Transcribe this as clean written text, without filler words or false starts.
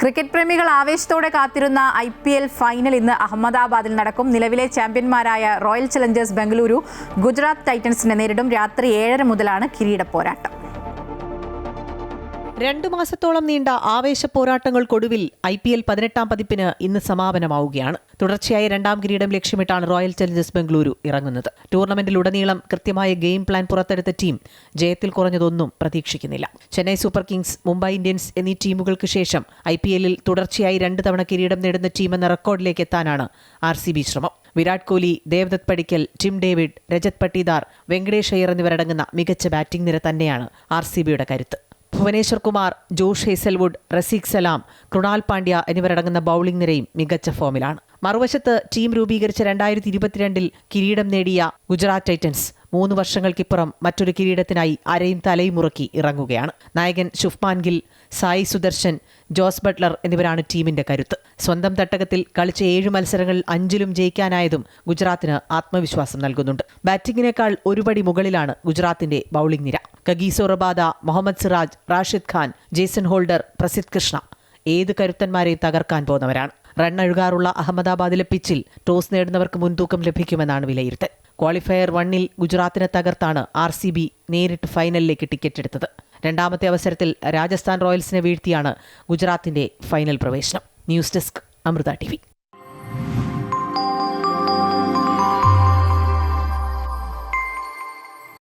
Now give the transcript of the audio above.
Cricket പ്രേമികൾ ആവേശത്തോടെ കാത്തിരുന്ന IPL ഫൈനൽ ഇന്ന് അഹമ്മദാബാദിൽ നടക്കും. നിലവിലെ ചാമ്പ്യന്മാരായ റോയൽ ചലഞ്ചേഴ്സ് ബംഗളൂരു ഗുജറാത്ത് ടൈറ്റൻസിനെ നേരിടും. രാത്രി 7:30 മുതലാണ് കിരീട പോരാട്ടം. 2 മാസത്തോളം നീണ്ട ആവേശ പോരാട്ടങ്ങൾക്കൊടുവിൽ IPL 18ാം പതിപ്പിന് ഇന്ന് സമാപനമാവുകയാണ്. തുടർച്ചയായ 2ാം കിരീടം ലക്ഷ്യമിട്ടാണ് റോയൽ ചലഞ്ചേഴ്സ് ബംഗളൂരു ഇറങ്ങുന്നത്. ടൂർണമെന്റിലുടനീളം കൃത്യമായ ഗെയിം പ്ലാൻ പുറത്തെടുത്ത ടീം ജയത്തിൽ കുറഞ്ഞതൊന്നും പ്രതീക്ഷിക്കുന്നില്ല. Chennai super Kings, Mumbai Indians എന്നീ ടീമുകൾക്ക് ശേഷം IPLൽ തുടർച്ചയായി 2 തവണ കിരീടം നേടുന്ന ടീമെന്ന റെക്കോർഡിലേക്ക് എത്താനാണ് RCB ശ്രമം. വിരാട് കോഹ്ലി, ദേവ്ദത്ത് പടിക്കൽ, ടിം ഡേവിഡ്, രജത് പട്ടീദാർ, വെങ്കടേഷ് അയ്യർ എന്നിവരടങ്ങുന്ന മികച്ച ബാറ്റിംഗ് നിര തന്നെയാണ് RCBയുടെ കരുത്ത്. ഭുവനേശ്വർ കുമാർ, ജോഷ് ഹേസൽവുഡ്, റസീഖ് സലാം, കൃണാൽ പാണ്ഡ്യ എന്നിവരടങ്ങുന്ന ബൌളിംഗ് നിരയും മികച്ച ഫോമിലാണ്. മറുവശത്ത് ടീം രൂപീകരിച്ച 2022 കിരീടം നേടിയ ഗുജറാത്ത് ടൈറ്റൻസ് 3 വർഷങ്ങൾക്കിപ്പുറം മറ്റൊരു കിരീടത്തിനായി അരയും തലയും മുറുക്കി ഇറങ്ങുകയാണ്. നായകൻ ശുഭ്മാൻ ഗിൽ, സായി സുദർശൻ, ജോസ് ബട്ട്ലർ എന്നിവരാണ് ടീമിന്റെ കരുത്ത്. സ്വന്തം തട്ടകത്തിൽ കളിച്ച 7 മത്സരങ്ങളിൽ 5ലും ജയിക്കാനായതും ഗുജറാത്തിന് ആത്മവിശ്വാസം നൽകുന്നുണ്ട്. ബാറ്റിംഗിനേക്കാൾ ഒരുപടി മുകളിലാണ് ഗുജറാത്തിന്റെ ബൌളിംഗ് നിര. Kagiso Rabada, Mohammed Siraj, Rashid Khan, Jason Holder, Prasidh Krishna ഏത് കരുത്തന്മാരെയും തകർക്കാൻ പോന്നവരാണ്. റണ്ണഴുകാറുള്ള അഹമ്മദാബാദിലെ പിച്ചിൽ ടോസ് നേടുന്നവർക്ക് മുൻതൂക്കം ലഭിക്കുമെന്നാണ് വിലയിരുത്തൽ. ക്വാളിഫയർ 1-ൽ ഗുജറാത്തിനെ തകർത്താണ് RCB നേരിട്ട് ഫൈനലിലേക്ക് ടിക്കറ്റ് എടുത്തത്. 2ാമത്തെ അവസരത്തിൽ രാജസ്ഥാൻ റോയൽസിനെ വീഴ്ത്തിയാണ് ഗുജറാത്തിന്റെ ഫൈനൽ പ്രവേശനം. News desk, Amrita TV.